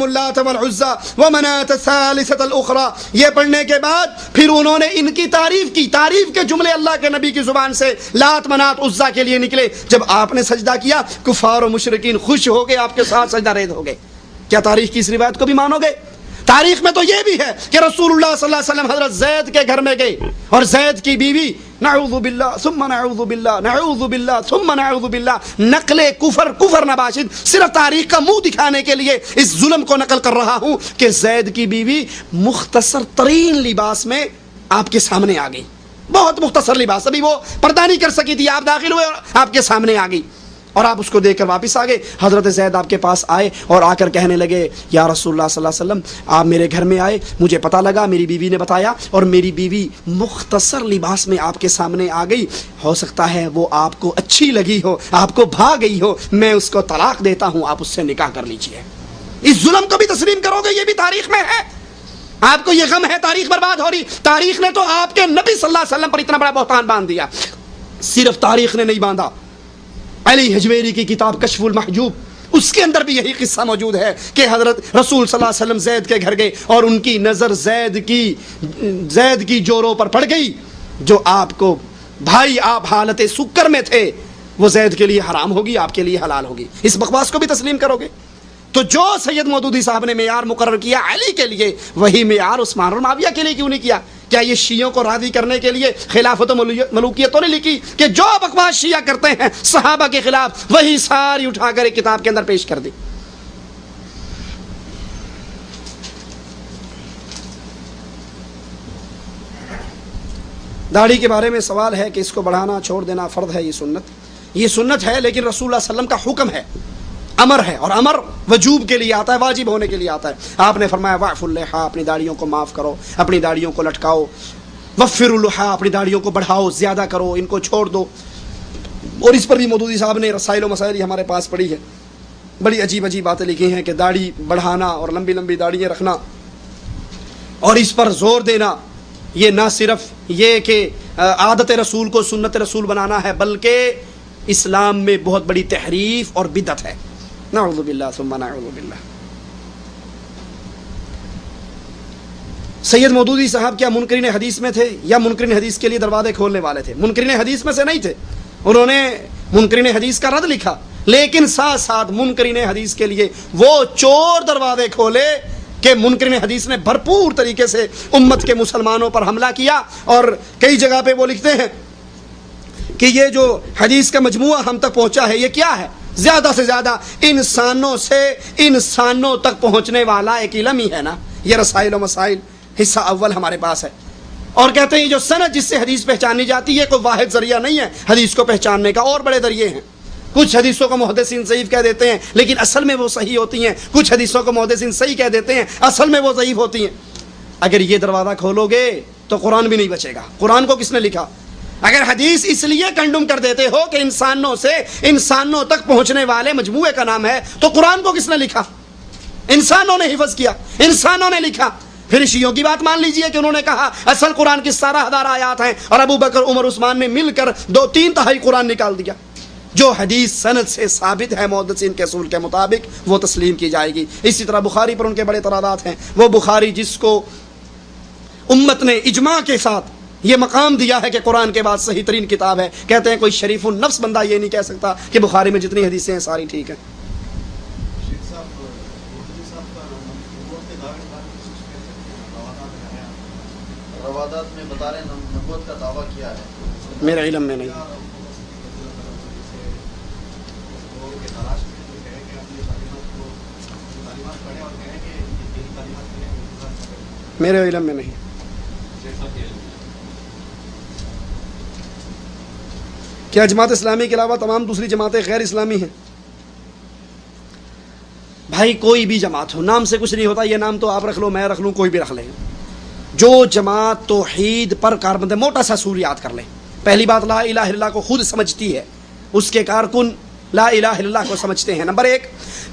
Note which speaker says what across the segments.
Speaker 1: لهم اللات والعزى ومناة الثالثة الأخرى۔ یہ پڑھنے کے بعد پھر انہوں نے ان کی تعریف کی، تعریف کے جملے اللہ کے نبی کی زبان سے لات منات عزا کے لیے نکلے۔ جب آپ نے سجدہ کیا کفار و مشرکین خوش ہو گئے، آپ کے ساتھ سجدہ ریز ہو گئے۔ کیا تاریخ کی اس روایت کو بھی مانو گے؟ تاریخ میں تو یہ بھی ہے کہ رسول اللہ صلی اللہ علیہ وسلم حضرت زید کے گھر میں گئے اور زید کی بیوی نعوذ باللہ ثم نعوذ باللہ نعوذ باللہ ثم نعوذ باللہ، نقل کفر نباشد، صرف تاریخ کا منہ دکھانے کے لیے اس ظلم کو نقل کر رہا ہوں کہ زید کی بیوی مختصر ترین لباس میں آپ کے سامنے آ گئی، بہت مختصر لباس، ابھی وہ پردہ نہیں کر سکی تھی، آپ داخل ہوئے اور آپ کے سامنے آ گئی اور آپ اس کو دیکھ کر واپس آ گئے۔ حضرت زید آپ کے پاس آئے اور آ کر کہنے لگے یا رسول اللہ صلی اللہ علیہ وسلم آپ میرے گھر میں آئے، مجھے پتہ لگا، میری بیوی نے بتایا اور میری بیوی مختصر لباس میں آپ کے سامنے آ گئی، ہو سکتا ہے وہ آپ کو اچھی لگی ہو، آپ کو بھا گئی ہو، میں اس کو طلاق دیتا ہوں، آپ اس سے نکاح کر لیجئے۔ اس ظلم کو بھی تسلیم کرو گے؟ یہ بھی تاریخ میں ہے۔ آپ کو یہ غم ہے تاریخ برباد ہو رہی؟ تاریخ نے تو آپ کے نبی صلی اللہ علیہ وسلم پر اتنا بڑا بہتان باندھ دیا۔ صرف تاریخ نے نہیں باندھا، علی حجویری کی کتاب کشف المحجوب اس کے اندر بھی یہی قصہ موجود ہے کہ حضرت رسول صلی اللہ علیہ وسلم زید کے گھر گئے اور ان کی نظر زید کی جوروں پر پڑ گئی، جو آپ کو بھائی آپ حالت سکر میں تھے وہ زید کے لیے حرام ہوگی، آپ کے لیے حلال ہوگی۔ اس بکواس کو بھی تسلیم کرو گے؟ تو جو سید مودودی صاحب نے معیار مقرر کیا علی کے لیے، وہی معیار عثمان اور معاویہ کے لیے کیوں نہیں کیا؟ کیا یہ شیعوں کو راضی کرنے کے لیے خلافت و ملوکیت تو نہیں لکھی کہ جو بکواس شیعہ کرتے ہیں صحابہ کے خلاف وہی ساری اٹھا کر ایک کتاب کے اندر پیش کر دی؟ داڑھی کے بارے میں سوال ہے کہ اس کو بڑھانا چھوڑ دینا فرض ہے؟ یہ سنت ہے، لیکن رسول اللہ صلی اللہ علیہ وسلم کا حکم ہے، امر ہے، اور امر وجوب کے لیے آتا ہے، واجب ہونے کے لیے آتا ہے۔ آپ نے فرمایا واعف اللحى، اپنی داڑھیوں کو معاف کرو، اپنی داڑھیوں کو لٹکاؤ، وفر اللحى، اپنی داڑھیوں کو بڑھاؤ، زیادہ کرو، ان کو چھوڑ دو۔ اور اس پر بھی مودودی صاحب نے رسائل و مسائل ہمارے پاس پڑھی ہے، بڑی عجیب عجیب باتیں لکھی ہیں کہ داڑھی بڑھانا اور لمبی لمبی داڑھیاں رکھنا اور اس پر زور دینا، یہ نہ صرف یہ کہ عادت رسول کو سنت رسول بنانا ہے، بلکہ اسلام میں بہت بڑی تحریف اور بدعت ہے۔ نعوذ باللہ ثم نعوذ باللہ۔ سید مودودی صاحب کیا منکرین حدیث میں تھے یا منکرین حدیث کے لیے دروازے کھولنے والے تھے؟ منکرین حدیث میں سے نہیں تھے، انہوں نے منکرین حدیث کا رد لکھا، لیکن ساتھ ساتھ منکرین حدیث کے لیے وہ چور دروازے کھولے کہ منکرین حدیث نے بھرپور طریقے سے امت کے مسلمانوں پر حملہ کیا۔ اور کئی جگہ پہ وہ لکھتے ہیں کہ یہ جو حدیث کا مجموعہ ہم تک پہنچا ہے یہ کیا ہے؟ زیادہ سے زیادہ انسانوں سے انسانوں تک پہنچنے والا ایک علم ہی ہے نا۔ یہ رسائل و مسائل حصہ اول ہمارے پاس ہے، اور کہتے ہیں جو سند جس سے حدیث پہچانی جاتی ہے کوئی واحد ذریعہ نہیں ہے حدیث کو پہچاننے کا، اور بڑے ذریعے ہیں۔ کچھ حدیثوں کو محدثین ضعیف کہہ دیتے ہیں لیکن اصل میں وہ صحیح ہوتی ہیں، کچھ حدیثوں کو محدثین صحیح کہہ دیتے ہیں، اصل میں وہ ضعیف ہوتی ہیں۔ اگر یہ دروازہ کھولو گے تو قرآن بھی نہیں بچے گا۔ قرآن کو کس نے لکھا؟ اگر حدیث اس لیے کنڈم کر دیتے ہو کہ انسانوں سے انسانوں تک پہنچنے والے مجموعے کا نام ہے، تو قرآن کو کس نے لکھا؟ انسانوں نے حفظ کیا، انسانوں نے لکھا۔ پھر شیعوں کی بات مان لیجئے کہ انہوں نے کہا اصل قرآن کی 17,000 آیات ہیں اور ابو بکر عمر عثمان نے مل کر 2/3 قرآن نکال دیا۔ جو حدیث سند سے ثابت ہے محدثین کے اصول کے مطابق وہ تسلیم کی جائے گی۔ اسی طرح بخاری پر ان کے بڑے اعتراضات ہیں۔ وہ بخاری جس کو امت نے اجماع کے ساتھ یہ مقام دیا ہے کہ قرآن کے بعد صحیح ترین کتاب ہے، کہتے ہیں کوئی شریف النفس بندہ یہ نہیں کہہ سکتا کہ بخاری میں جتنی حدیثیں ہیں ساری ٹھیک ہیں۔
Speaker 2: روادات میں بتا رہے ہیں نبوت کا دعویٰ کیا ہے،
Speaker 1: میرے علم میں نہیں، میرے علم میں نہیں۔ کیا جماعت اسلامی کے علاوہ تمام دوسری جماعتیں غیر اسلامی ہیں؟ بھائی کوئی بھی جماعت ہو، نام سے کچھ نہیں ہوتا، یہ نام تو آپ رکھ لو، میں رکھ لوں، کوئی بھی رکھ لیں، جو جماعت توحید پر کاربند ہے، موٹا سا اصول یاد کر لیں۔ پہلی بات لا الہ الا اللہ کو خود سمجھتی ہے، اس کے کارکن لا الہ الا اللہ کو سمجھتے ہیں، نمبر 1۔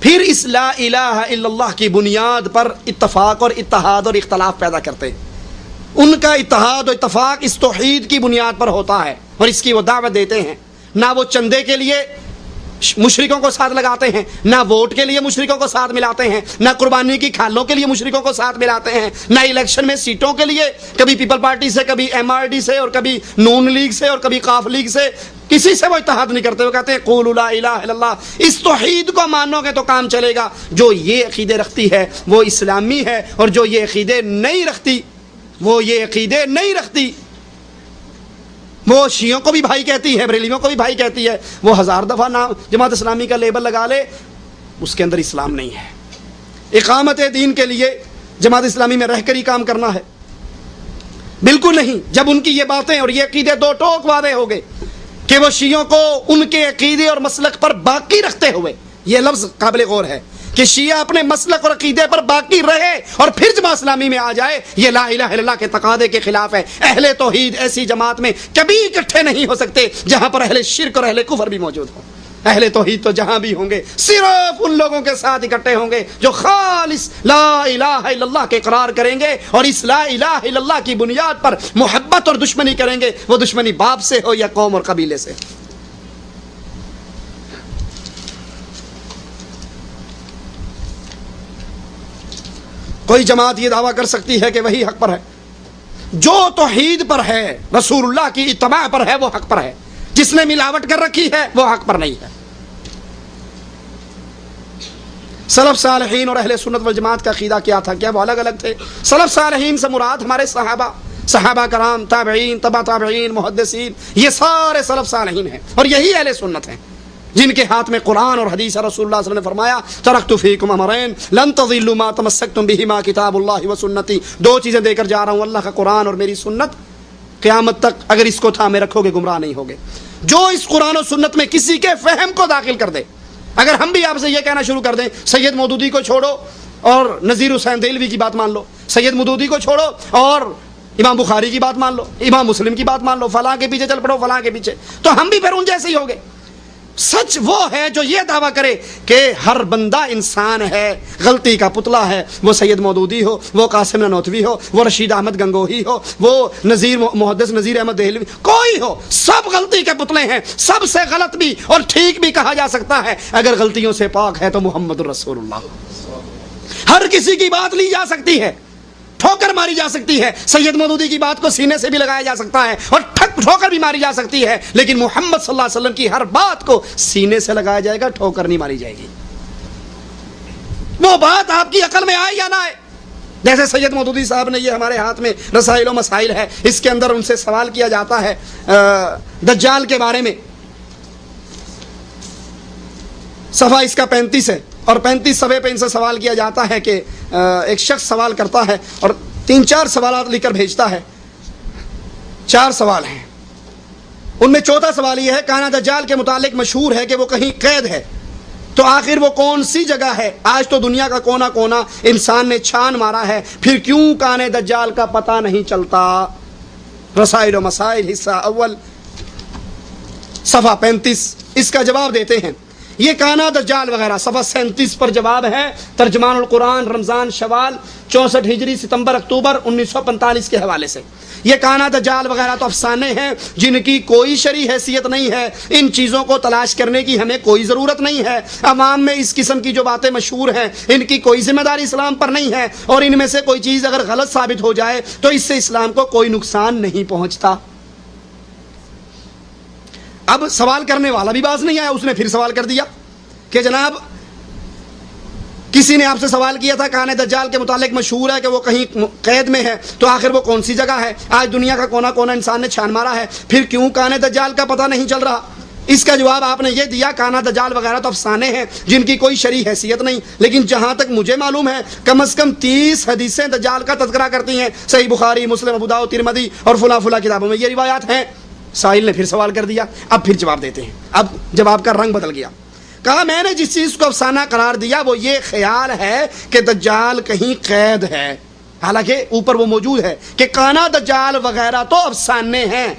Speaker 1: پھر اس لا الہ الا اللہ کی بنیاد پر اتفاق اور اتحاد اور اختلاف پیدا کرتے ہیں۔ ان کا اتحاد و اتفاق اس توحید کی بنیاد پر ہوتا ہے اور اس کی وہ دعوت دیتے ہیں، نہ وہ چندے کے لیے مشرکوں کو ساتھ لگاتے ہیں، نہ ووٹ کے لیے مشرکوں کو ساتھ ملاتے ہیں، نہ قربانی کی کھالوں کے لیے مشرکوں کو ساتھ ملاتے ہیں، نہ الیکشن میں سیٹوں کے لیے کبھی پیپل پارٹی سے، کبھی ایم آر ڈی سے، اور کبھی نون لیگ سے، اور کبھی قاف لیگ سے، کسی سے وہ اتحاد نہیں کرتے. وہ کہتے ہیں قولوا لا الہ الا اللہ. اس توحید کو مانو گے تو کام چلے گا. جو یہ عقیدے رکھتی ہے وہ اسلامی ہے، اور جو یہ عقیدے نہیں رکھتی وہ شیعوں کو بھی بھائی کہتی ہے، بریلویوں کو بھی بھائی کہتی ہے. وہ 1000 دفعہ نام جماعت اسلامی کا لیبل لگا لے، اس کے اندر اسلام نہیں ہے. اقامت دین کے لیے جماعت اسلامی میں رہ کر ہی کام کرنا ہے؟ بالکل نہیں. جب ان کی یہ باتیں اور یہ عقیدے دو ٹوک واضح ہو گئے کہ وہ شیعوں کو ان کے عقیدے اور مسلک پر باقی رکھتے ہوئے، یہ لفظ قابل غور ہے کہ شیعہ اپنے مسلک اور عقیدے پر باقی رہے اور پھر جماعت اسلامی میں آ جائے، یہ لا الہ الا اللہ کے تقاضے کے خلاف ہے. اہل توحید ایسی جماعت میں کبھی اکٹھے نہیں ہو سکتے جہاں پر اہل شرک اور اہل کفر بھی موجود ہوں. اہل توحید تو جہاں بھی ہوں گے صرف ان لوگوں کے ساتھ اکٹھے ہوں گے جو خالص لا الہ الا اللہ کے اقرار کریں گے، اور اس لا الہ الا اللہ کی بنیاد پر محبت اور دشمنی کریں گے، وہ دشمنی باپ سے ہو یا قوم اور قبیلے سے. کوئی جماعت یہ دعویٰ کر سکتی ہے کہ وہی حق پر ہے؟ جو توحید پر ہے، رسول اللہ کی اتباع پر ہے، وہ حق پر ہے. جس نے ملاوٹ کر رکھی ہے وہ حق پر نہیں ہے. سلف صالحین اور اہل سنت والجماعت کا عقیدہ کیا تھا؟ کیا وہ الگ الگ تھے؟ سلف صالحین سے مراد ہمارے صحابہ کرام، تابعین، تبع تابعین، محدثین، یہ سارے سلف صالحین ہیں، اور یہی اہل سنت ہیں جن کے ہاتھ میں قرآن اور حدیث. رسول اللہ صلی اللہ علیہ وسلم نے فرمایا ترکت فیکم امرین لن تضلوا ما تمسکتم بہما کتاب اللہ و سنتی. 2 چیزیں دے کر جا رہا ہوں، اللہ کا قرآن اور میری سنت. قیامت تک اگر اس کو تھامے رکھو گے گمراہ نہیں ہوگے. جو اس قرآن و سنت میں کسی کے فہم کو داخل کر دے، اگر ہم بھی آپ سے یہ کہنا شروع کر دیں سید مودودی کو چھوڑو اور نذیر حسین دہلوی کی بات مان لو، سید مودودی کو چھوڑو اور امام بخاری کی بات مان لو، امام مسلم کی بات مان لو، فلاں کے پیچھے چل پڑو، فلاں کے پیچھے، تو ہم بھی پھر ان جیسے ہی ہو گئے. سچ وہ ہے جو یہ دعویٰ کرے کہ ہر بندہ انسان ہے، غلطی کا پتلا ہے، وہ سید مودودی ہو، وہ قاسم نانوتوی ہو، وہ رشید احمد گنگوہی ہو، وہ محدث نذیر احمد دہلوی، کوئی ہو، سب غلطی کے پتلے ہیں. سب سے غلط بھی اور ٹھیک بھی کہا جا سکتا ہے. اگر غلطیوں سے پاک ہے تو محمد الرسول اللہ. ہر کسی کی بات لی جا سکتی ہے، ٹھوکر ماری جا سکتی ہے. سید مودودی کی بات کو سینے سے بھی لگایا جا سکتا ہے اور ٹھوکر بھی ماری جا سکتی ہے، لیکن محمد صلی اللہ علیہ وسلم کی ہر بات کو سینے سے لگایا جائے گا، ٹھوکر نہیں ماری جائے گی. وہ بات آپ کی عقل میں آئے یا نہ آئے. جیسے سید مودودی صاحب نے، یہ ہمارے ہاتھ میں رسائل و مسائل ہے، اس کے اندر ان سے سوال کیا جاتا ہے دجال کے بارے میں. صفحہ اس کا 35 ہے، اور 35 صفحے پہ ان سے سوال کیا جاتا ہے کہ ایک شخص سوال کرتا ہے اور 3-4 سوالات لکھ کر بھیجتا ہے. 4 سوال ہیں، ان میں چوتھا سوال یہ ہے کانا دجال کے متعلق مشہور ہے کہ وہ کہیں قید ہے، تو آخر وہ کون سی جگہ ہے؟ آج تو دنیا کا کونا کونا انسان نے چھان مارا ہے، پھر کیوں کانے دجال کا پتہ نہیں چلتا؟ رسائل و مسائل حصہ اول صفحہ 35 اس کا جواب دیتے ہیں. یہ کانا دجال وغیرہ صفحہ 37 پر جواب ہے. ترجمان القرآن رمضان شوال 64 ہجری ستمبر اکتوبر 1945 کے حوالے سے. یہ کانا دجال وغیرہ تو افسانے ہیں جن کی کوئی شرعی حیثیت نہیں ہے. ان چیزوں کو تلاش کرنے کی ہمیں کوئی ضرورت نہیں ہے. عوام میں اس قسم کی جو باتیں مشہور ہیں ان کی کوئی ذمہ داری اسلام پر نہیں ہے، اور ان میں سے کوئی چیز اگر غلط ثابت ہو جائے تو اس سے اسلام کو کوئی نقصان نہیں پہنچتا. اب سوال کرنے والا بھی باز نہیں آیا، اس نے پھر سوال کر دیا کہ جناب کسی نے آپ سے سوال کیا تھا کانے دجال کے متعلق مشہور ہے کہ وہ کہیں قید میں ہے، تو آخر وہ کون سی جگہ ہے؟ آج دنیا کا کونا کونا انسان نے چھان مارا ہے، پھر کیوں کانے دجال کا پتہ نہیں چل رہا؟ اس کا جواب آپ نے یہ دیا کانا دجال وغیرہ تو افسانے ہیں جن کی کوئی شرعی حیثیت نہیں، لیکن جہاں تک مجھے معلوم ہے کم از کم 30 حدیثیں دجال کا تذکرہ کرتی ہیں، صحیح بخاری، مسلم، ابو داؤد، ترمذی اور فلاں فلاں کتابوں میں یہ روایات ہیں. سائل نے پھر سوال کر دیا. اب پھر جواب دیتے ہیں. اب جواب کا رنگ بدل گیا. کہا میں نے جس چیز کو افسانہ قرار دیا وہ یہ خیال ہے کہ دجال کہیں قید ہے، حالانکہ اوپر وہ موجود ہے کہ کانا دجال وغیرہ تو افسانے ہیں،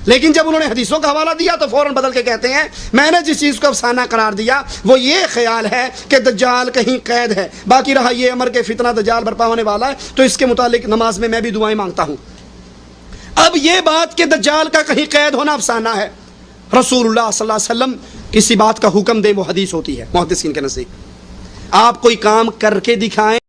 Speaker 1: لیکن جب انہوں نے حدیثوں کا حوالہ دیا تو فوراً بدل کے کہتے ہیں میں نے جس چیز کو افسانہ قرار دیا وہ یہ خیال ہے کہ دجال کہیں قید ہے. باقی رہا یہ امر کہ فتنہ دجال برپا ہونے والا ہے، تو اس کے متعلق نماز میں بھی دعائیں مانگتا ہوں. اب یہ بات کہ دجال کا کہیں قید ہونا افسانہ ہے، رسول اللہ صلی اللہ علیہ وسلم کسی بات کا حکم دیں وہ حدیث ہوتی ہے محدثین کے نزدیک. آپ کوئی کام کر کے دکھائیں